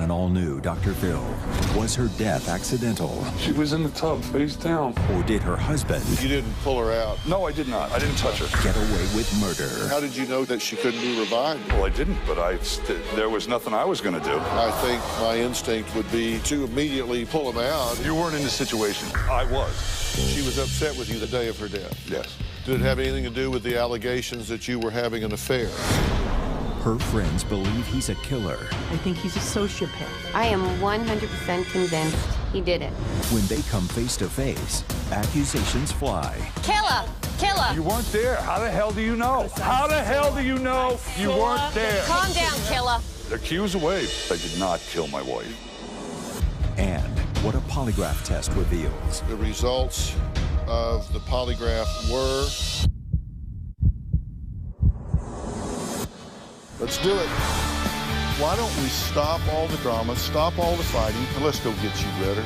an all-new Dr. Phil. Was her death accidental? She was in the tub, face down. Or did her husband... You didn't pull her out? No, I did not. I didn't touch her. ...get away with murder? How did you know that she couldn't be revived? Well, I didn't, but there was nothing I was going to do. I think my instinct would be to immediately pull him out. You weren't in the situation. I was. She was upset with you the day of her death? Yes. Did it have anything to do with the allegations that you were having an affair? Her friends believe he's a killer. I think he's a sociopath. I am 100% convinced he did it. When they come face to face, accusations fly. Killer! Killer! You weren't there. How the hell do you know? How the hell do you know you weren't there? Calm down, killer. Accuse away. I did not kill my wife. And what a polygraph test reveals. The results of the polygraph were... Let's do it. Why don't we stop all the drama, stop all the fighting, and let's go get you better.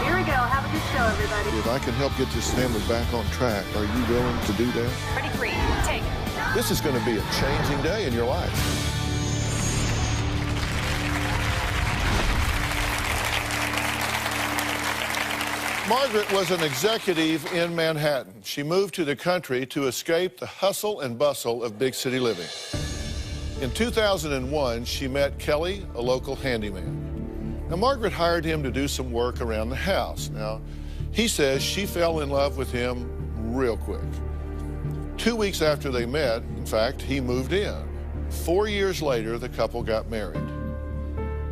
Here we go. Have a good show, everybody. If I can help get this family back on track, are you willing to do that? Ready, free. Take it. This is going to be a changing day in your life. Margaret was an executive in Manhattan. She moved to the country to escape the hustle and bustle of big city living. In 2001, she met Kelly, a local handyman. Now, Margaret hired him to do some work around the house. Now, he says she fell in love with him real quick. 2 weeks after they met, in fact, he moved in. 4 years later, the couple got married.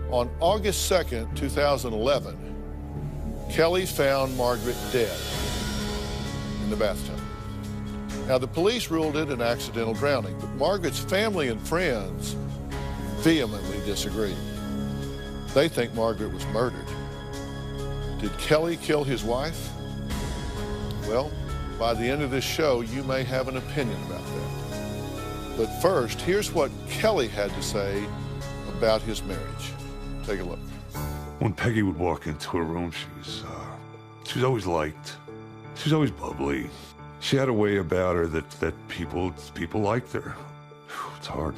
On August 2nd, 2011, Kelly found Margaret dead in the bathtub. Now, the police ruled it an accidental drowning, but Margaret's family and friends vehemently disagreed. They think Margaret was murdered. Did Kelly kill his wife? Well, by the end of this show, you may have an opinion about that. But first, here's what Kelly had to say about his marriage. Take a look. When Peggy would walk into a room, she was always liked. She was always bubbly. She had a way about her that people liked her. It's hard.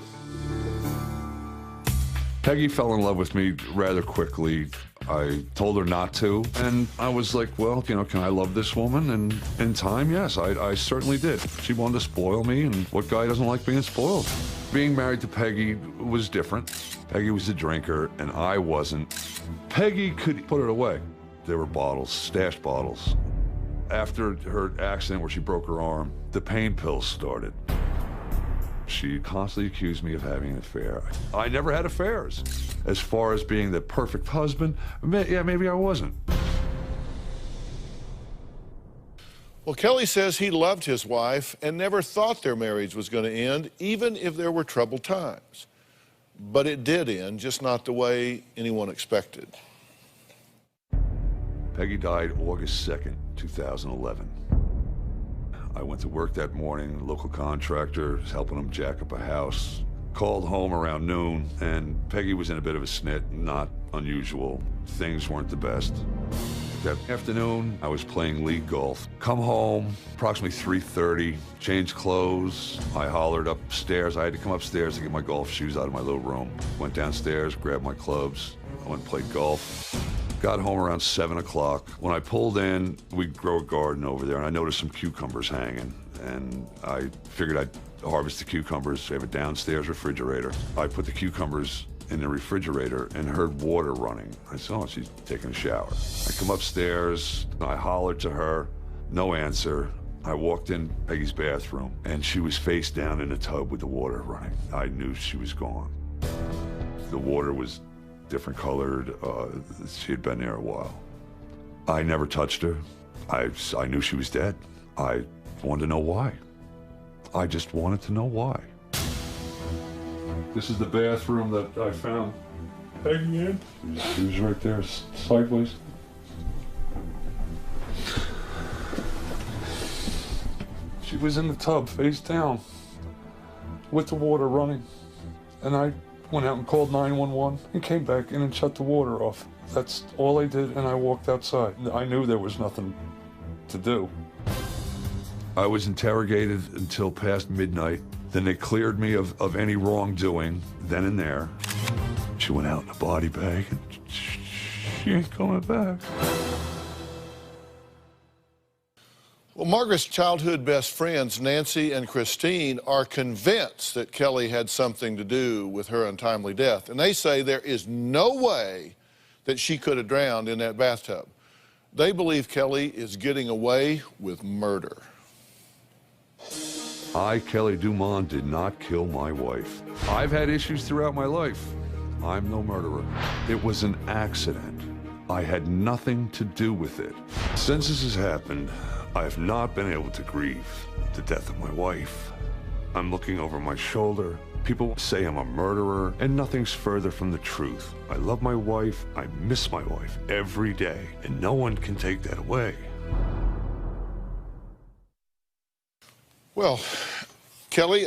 Peggy fell in love with me rather quickly. I told her not to, and I was like, well, you know, can I love this woman? And in time, yes, I certainly did. She wanted to spoil me, and what guy doesn't like being spoiled? Being married to Peggy was different. Peggy was a drinker, and I wasn't. Peggy could put it away. There were bottles, stashed bottles. After her accident where she broke her arm, the pain pills started. She constantly accused me of having an affair. I never had affairs. As far as being the perfect husband, yeah, maybe I wasn't. Well, Kelly says he loved his wife and never thought their marriage was going to end, even if there were troubled times. But it did end, just not the way anyone expected. Peggy died August 2nd, 2011. I went to work that morning, a local contractor, was helping him jack up a house. Called home around noon, and Peggy was in a bit of a snit, not unusual. Things weren't the best. That afternoon, I was playing league golf. Come home, approximately 3:30, changed clothes. I hollered upstairs. I had to come upstairs to get my golf shoes out of my little room. Went downstairs, grabbed my clubs. I went and played golf. Got home around 7 o'clock. When I pulled in, we grow a garden over there, and I noticed some cucumbers hanging. And I figured I'd harvest the cucumbers. We have a downstairs refrigerator. I put the cucumbers in the refrigerator and heard water running. I said, oh, she's taking a shower. I come upstairs, I hollered to her, no answer. I walked in Peggy's bathroom, and she was face down in a tub with the water running. I knew she was gone. The water was different colored. She had been there a while. I never touched her. I knew she was dead. I wanted to know why. I just wanted to know why. This is the bathroom that I found Peggy in. She was right there, sideways. She was in the tub, face down, with the water running. And I went out and called 911 and came back in and shut the water off. That's all I did, and I walked outside. I knew there was nothing to do. I was interrogated until past midnight. Then they cleared me of any wrongdoing then and there. She went out in a body bag, and she ain't coming back. Well, Margaret's childhood best friends, Nancy and Christine, are convinced that Kelly had something to do with her untimely death. And they say there is no way that she could have drowned in that bathtub. They believe Kelly is getting away with murder. I, Kelly Dumond, did not kill my wife. I've had issues throughout my life. I'm no murderer. It was an accident. I had nothing to do with it. Since this has happened, I have not been able to grieve the death of my wife. I'm looking over my shoulder. People say I'm a murderer, and nothing's further from the truth. I love my wife. I miss my wife every day, and no one can take that away. Well, Kelly,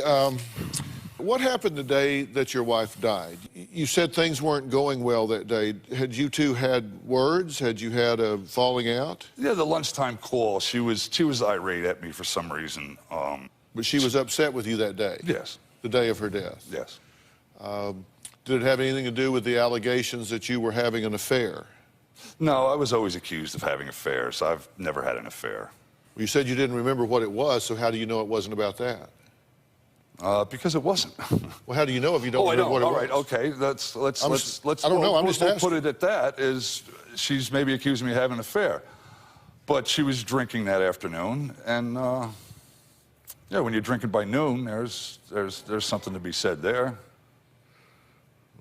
what happened the day that your wife died? You said things weren't going well that day. Had you two had words? Had you had a falling out? Yeah, the lunchtime call. She was irate at me for some reason. But she was upset with you that day? Yes. The day of her death? Yes. Did it have anything to do with the allegations that you were having an affair? No, I was always accused of having affairs. I've never had an affair. You said you didn't remember what it was, so how do you know it wasn't about that? Because it wasn't. Well, how do you know if you don't remember what it was? All right, okay. Let's I don't know. I'm just asking. Put it at that. Is she's maybe accusing me of having an affair, but she was drinking that afternoon, and yeah, when you're drinking by noon, there's something to be said there.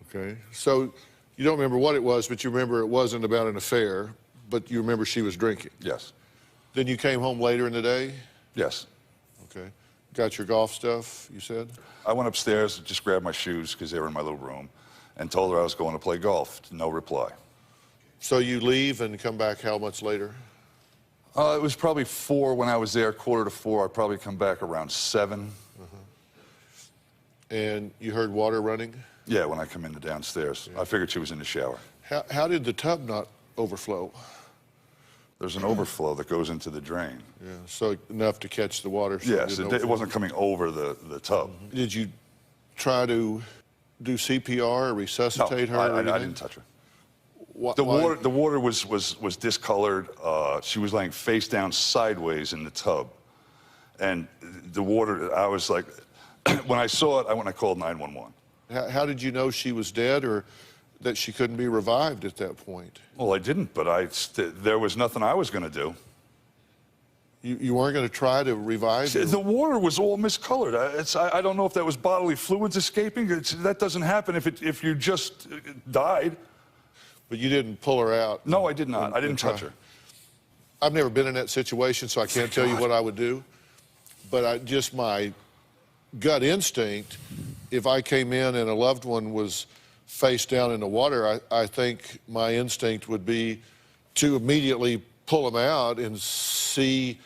Okay, so you don't remember what it was, but you remember it wasn't about an affair, but you remember she was drinking. Yes. Then you came home later in the day? Yes. Okay. Got your golf stuff, you said? I went upstairs, just grabbed my shoes because they were in my little room, and told her I was going to play golf. No reply. So you leave and come back how much later? It was probably 4 when I was there, 3:45. I'd probably come back around 7. And you heard water running? Yeah, when I come in the downstairs. Yeah. I figured she was in the shower. How did the tub not overflow? There's an overflow that goes into the drain. Yeah, so enough to catch the water. So yes, it wasn't coming over the tub. Did you try to do CPR or resuscitate her? I didn't touch her. The water was discolored. She was laying face down sideways in the tub. And the water, I was like, when I saw it, I went and I called 911. How did you know she was dead or that she couldn't be revived at that point? Well, I didn't, but there was nothing I was going to do. You weren't going to try to revive her? The water was all miscolored. I don't know if that was bodily fluids escaping. That doesn't happen if you just died. But you didn't pull her out? No, I did not. I didn't touch her. I've never been in that situation, so I can't tell you what I would do. But just my gut instinct, if I came in and a loved one was face down in the water, I think my instinct would be to immediately pull them out and see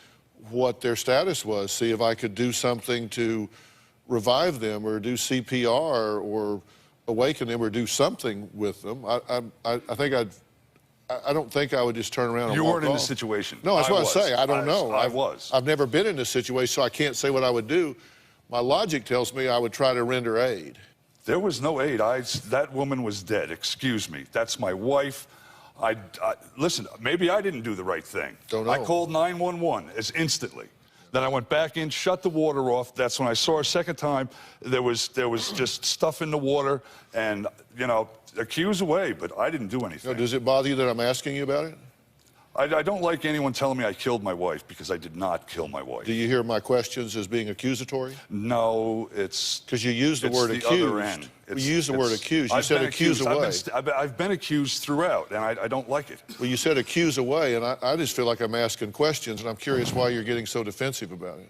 what their status was, see if I could do something to revive them or do CPR or awaken them or do something with them. I don't think I would just turn around and You walk weren't in off. this situation. No, that's what I say. I don't know. I was. I've never been in this situation, so I can't say what I would do. My logic tells me I would try to render aid. There was no aid. That woman was dead. Excuse me. That's my wife. Listen, maybe I didn't do the right thing. Don't know. I called 911 instantly. Then I went back in, shut the water off. That's when I saw her a second time. There was just stuff in the water, and accuse away. But I didn't do anything. Does it bother you that I'm asking you about it? I don't like anyone telling me I killed my wife because I did not kill my wife. Do you hear my questions as being accusatory? No, it's... Because you used the word accused. Other end. You used the word accused. You said accuse away. I've been accused throughout, and I don't like it. Well, you said accuse away, and I just feel like I'm asking questions, and I'm curious why you're getting so defensive about it.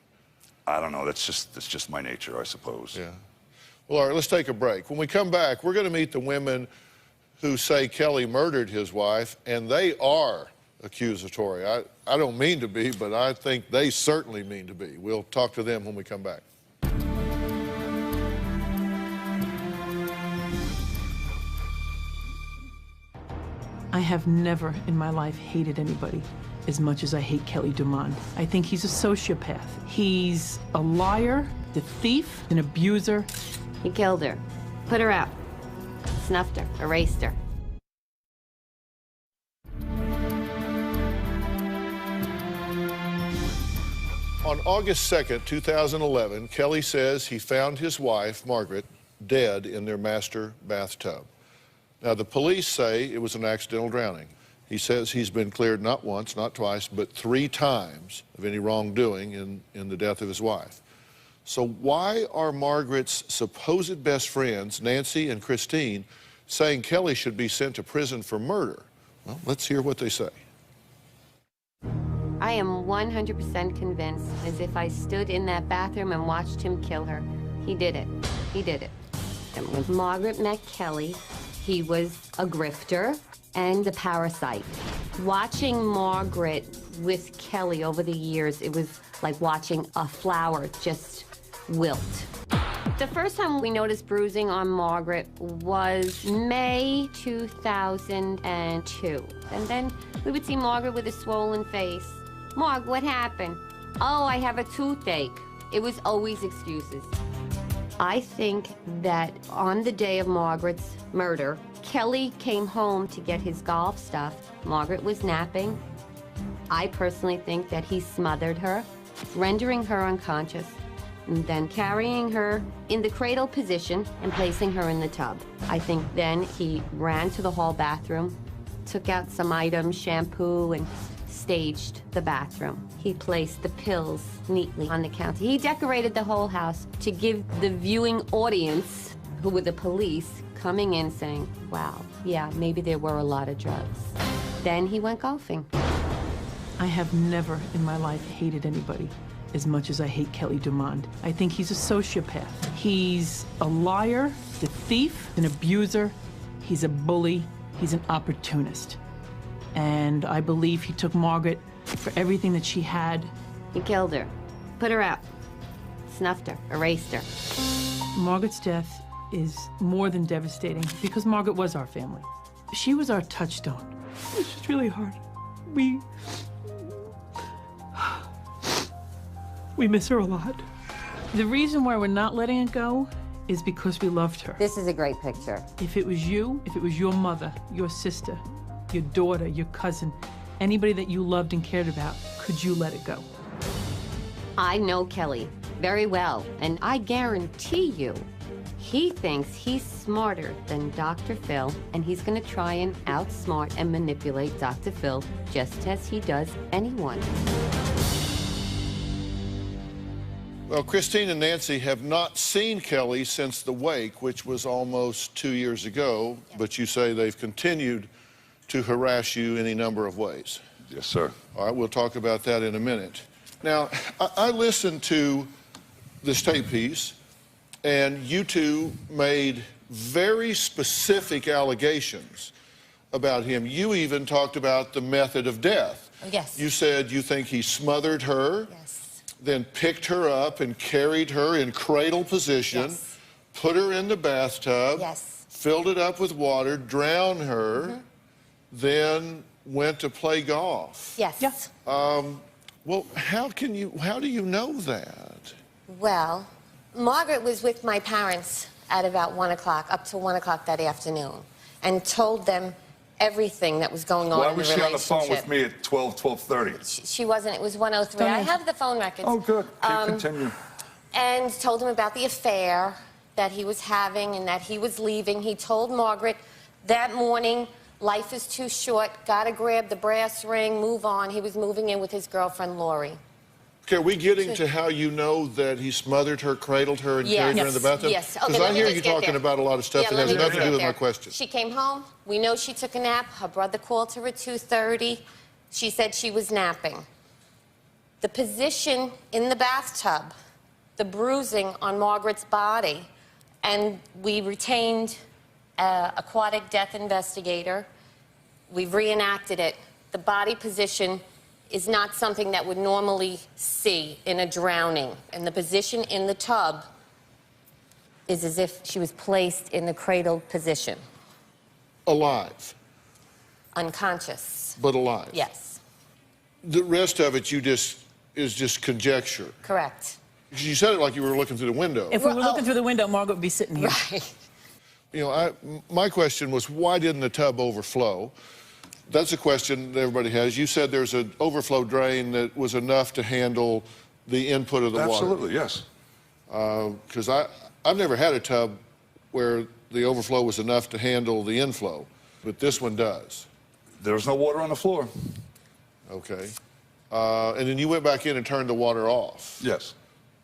I don't know. That's just my nature, I suppose. Yeah. Well, all right, let's take a break. When we come back, we're going to meet the women who say Kelly murdered his wife, and they are accusatory. I don't mean to be, but I think they certainly mean to be. We'll talk to them when we come back. I have never in my life hated anybody as much as I hate Kelly Dumond. I think he's a sociopath. He's a liar, a thief, an abuser. He killed her. Put her out. Snuffed her, erased her. On August 2nd, 2011, Kelly says he found his wife, Margaret, dead in their master bathtub. Now, the police say it was an accidental drowning. He says he's been cleared not once, not twice, but 3 times of any wrongdoing in the death of his wife. So why are Margaret's supposed best friends, Nancy and Christine, saying Kelly should be sent to prison for murder? Well, let's hear what they say. I am 100% convinced, as if I stood in that bathroom and watched him kill her. He did it. He did it. And when Margaret met Kelly, he was a grifter and a parasite. Watching Margaret with Kelly over the years, it was like watching a flower just wilt. The first time we noticed bruising on Margaret was May 2002. And then we would see Margaret with a swollen face. Marg, what happened? Oh, I have a toothache. It was always excuses. I think that on the day of Margaret's murder, Kelly came home to get his golf stuff. Margaret was napping. I personally think that he smothered her, rendering her unconscious, and then carrying her in the cradle position and placing her in the tub. I think then he ran to the hall bathroom, took out some items, shampoo, and staged the bathroom. He placed the pills neatly on the counter. He decorated the whole house to give the viewing audience, who were the police, coming in saying, wow, yeah, maybe there were a lot of drugs. Then he went golfing. I have never in my life hated anybody as much as I hate Kelly Dumond. I think he's a sociopath. He's a liar, a thief, an abuser. He's a bully. He's an opportunist. And I believe he took Margaret for everything that she had. He killed her, put her out, snuffed her, erased her. Margaret's death is more than devastating because Margaret was our family. She was our touchstone. It's just really hard. We miss her a lot. The reason why we're not letting it go is because we loved her. This is a great picture. If it was you, if it was your mother, your sister, your daughter, your cousin, anybody that you loved and cared about, could you let it go? I know Kelly very well, and I guarantee you, he thinks he's smarter than Dr. Phil, and he's gonna try and outsmart and manipulate Dr. Phil just as he does anyone. Well, Christine and Nancy have not seen Kelly since the wake, which was almost 2 years ago, but you say they've continued to harass you any number of ways. Yes, sir. All right, we'll talk about that in a minute. Now, I listened to this tape piece, and you two made very specific allegations about him. You even talked about the method of death. Oh, yes. You said you think he smothered her, Yes. then picked her up and carried her in cradle position, Yes. put her in the bathtub, Yes. filled it up with water, drowned her, then went to play golf. Yes. Yeah. Well, how do you know that? Well, Margaret was with my parents at about 1 o'clock, up to 1 o'clock that afternoon, and told them everything that was going on Why in the was she relationship. on the phone with me at 12:30? She wasn't. It was 1:03. I have the phone records. Oh, good. Continue. And told him about the affair that he was having and that he was leaving. He told Margaret that morning, life is too short, gotta grab the brass ring, move on. He was moving in with his girlfriend, Lori. Okay, are we getting to how you know that he smothered her, cradled her, and carried her in the bathtub? Yes. Okay, Because let I me hear just you get talking there. about a lot of stuff that let has me just nothing to get do with there. my question. She came home. We know she took a nap. Her brother called her at 2:30. She said she was napping. The position in the bathtub, the bruising on Margaret's body, and we retained an aquatic death investigator. We've reenacted it. The body position is not something that would normally see in a drowning. And the position in the tub is as if she was placed in the cradled position. Alive, Unconscious. but alive. Yes. The rest of it is just conjecture. Correct. You said it like you were looking through the window. If we were looking through the window, Margaret would be sitting here. Right. You know, my question was, why didn't the tub overflow? That's a question that everybody has. You said there's an overflow drain that was enough to handle the input of the water. Absolutely, yes. Because I've never had a tub where the overflow was enough to handle the inflow, but this one does. There was no water on the floor. Okay. And then you went back in and turned the water off. Yes.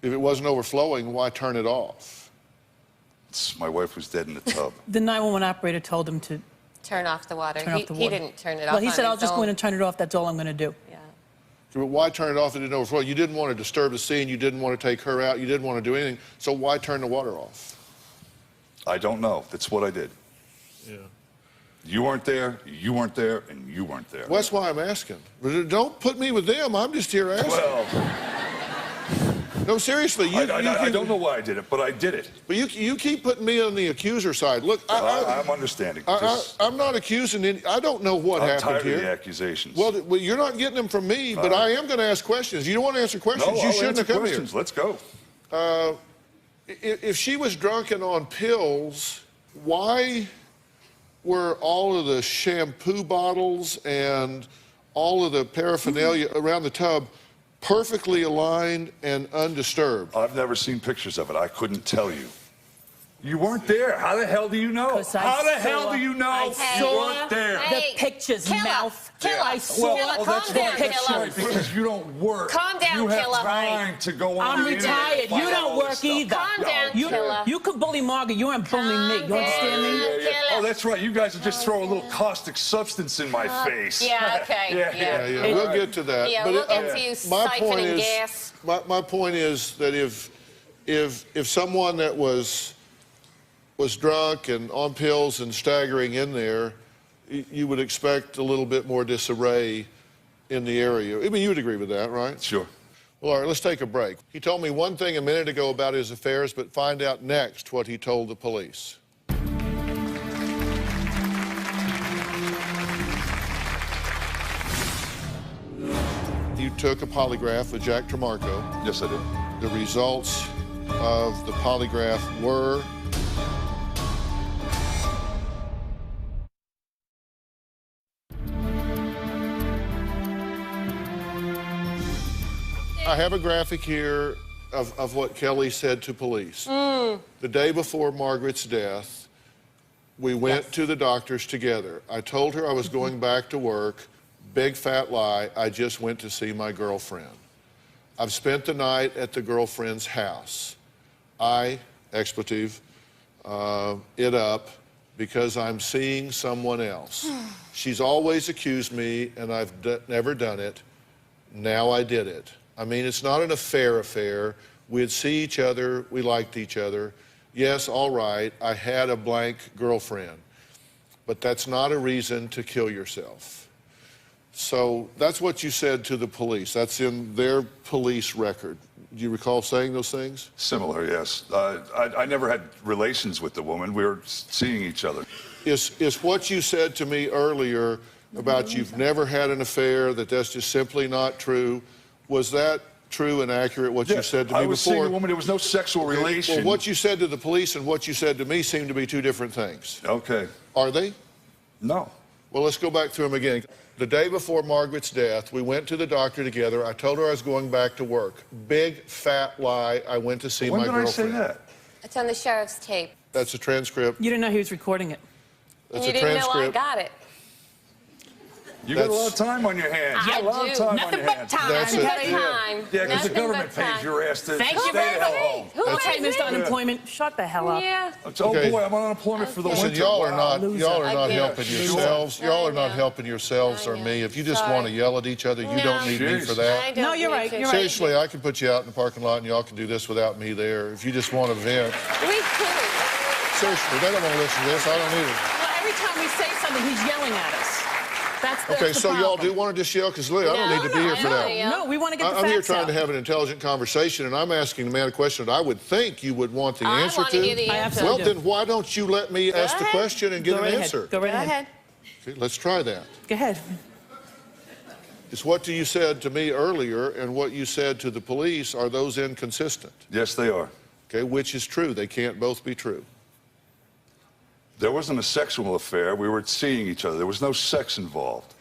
If it wasn't overflowing, why turn it off? My wife was dead in the tub. The 911 operator told him to Turn off the water. turn off the water. He didn't turn it off. Well, he on said, I'll his just go in own. and turn it off. That's all I'm going to do. Yeah. But why turn it off if it didn't overflow? You didn't want to disturb the scene. You didn't want to take her out. You didn't want to do anything. So why turn the water off? I don't know. That's what I did. Yeah. You weren't there, and you weren't there. Well, that's why I'm asking. But don't put me with them. I'm just here asking. Well, No, seriously. I don't know why I did it, but I did it. But you keep putting me on the accuser side. Look, I'm understanding. I'm not accusing any. I don't know what I'm happened tired here. of the accusations. Well, you're not getting them from me, but I am going to ask questions. You don't want to answer questions. No, You I'll shouldn't answer have come questions. here. Let's go. If she was drunk and on pills, why were all of the shampoo bottles and all of the paraphernalia around the tub perfectly aligned and undisturbed? I've never seen pictures of it. I couldn't tell you. You weren't there. How the hell do you know? How the hell do you know you weren't there? The pictures, Killer, mouth. Killer, I saw Killer, the calm down, pictures. Killer. Because you don't work. Calm down, you have Killer. time to go on. I'm the internet retired. and find You out don't all this work stuff. either. Calm down, You, Killer. you can bully Margaret. You ain't bullying me. You understand me? Yeah. Oh, that's right. You guys will just throw a little caustic substance in my face. Yeah, okay. Yeah, we'll get to that. Yeah, But we'll get to you siphoning gas. My point is that if someone that was drunk and on pills and staggering in there, you would expect a little bit more disarray in the area. I mean, you would agree with that, right? Sure. Well, all right, let's take a break. He told me one thing a minute ago about his affairs, but find out next what he told the police. You took a polygraph with Jack Tremarco. Yes, I did. The results of the polygraph were I have a graphic here of what Kelly said to police. The day before Margaret's death, we went to the doctors together. I told her I was going back to work. Big fat lie, I just went to see my girlfriend. I've spent the night at the girlfriend's house. I, expletive, it up because I'm seeing someone else. She's always accused me, and I've never done it. Now I did it. I mean, it's not an affair. We'd see each other, we liked each other. Yes, all right, I had a blank girlfriend, but that's not a reason to kill yourself. So that's what you said to the police. That's in their police record. Do you recall saying those things? Similar, yes. I never had relations with the woman. We were seeing each other. Is what you said to me earlier about you've never had an affair, that's just simply not true, was that true and accurate, what you said to me before? I was seeing a woman. There was no sexual relation. Well, what you said to the police and what you said to me seem to be two different things. Okay. Are they? No. Well, let's go back through them again. The day before Margaret's death, we went to the doctor together. I told her I was going back to work. Big, fat lie. I went to see my girlfriend. When did I say that? It's on the sheriff's tape. That's a transcript. You didn't know he was recording it. That's You a didn't know I transcript. got it. You got a lot of time on your hands. I You got a lot of do. time Nothing on your but hands. time. That's Nothing it. but time. Yeah, because the Nothing government but pays time. your ass to Thank stay you the very hell much. home. Who Okay, is Mr. it? Unemployment, shut the hell up. Yeah. Oh Okay. boy, I'm on unemployment for the Listen, winter. y'all are Wow. not y'all are not Again. helping Loser. yourselves. Y'all are not I know. helping yourselves or I know. me. If you just Sorry. want to yell at each other, you don't need me Jeez. for I that. don't No, you're need right, to. you're right. Seriously, I can put you out in the parking lot and y'all can do this without me there. If you just want to vent. We could. Seriously, they don't want to listen to this. I don't either. Well, every time we say something, he's yelling at us. That's Okay, the so y'all problem. do want to just yell? Because, look, I don't need to be here for that. No, we want to get the I'm here facts trying out. to have an intelligent conversation, and I'm asking the man a question that I would think you would want the answer want to. to hear the I answer. Well, absolutely then why don't you let me ask the ahead. question and get Go an right ahead. answer? Go right Go ahead. ahead. Okay, let's try that. Go ahead. It's what you said to me earlier and what you said to the police. Are those inconsistent? Yes, they are. Okay, which is true? They can't both be true. There wasn't a sexual affair. We were seeing each other. There was no sex involved.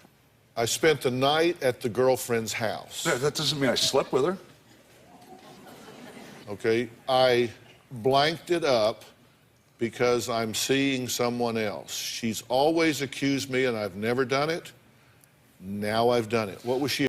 I spent the night at the girlfriend's house. Yeah, that doesn't mean I slept with her. Okay, I blanked it up because I'm seeing someone else. She's always accused me and I've never done it. Now I've done it. What was she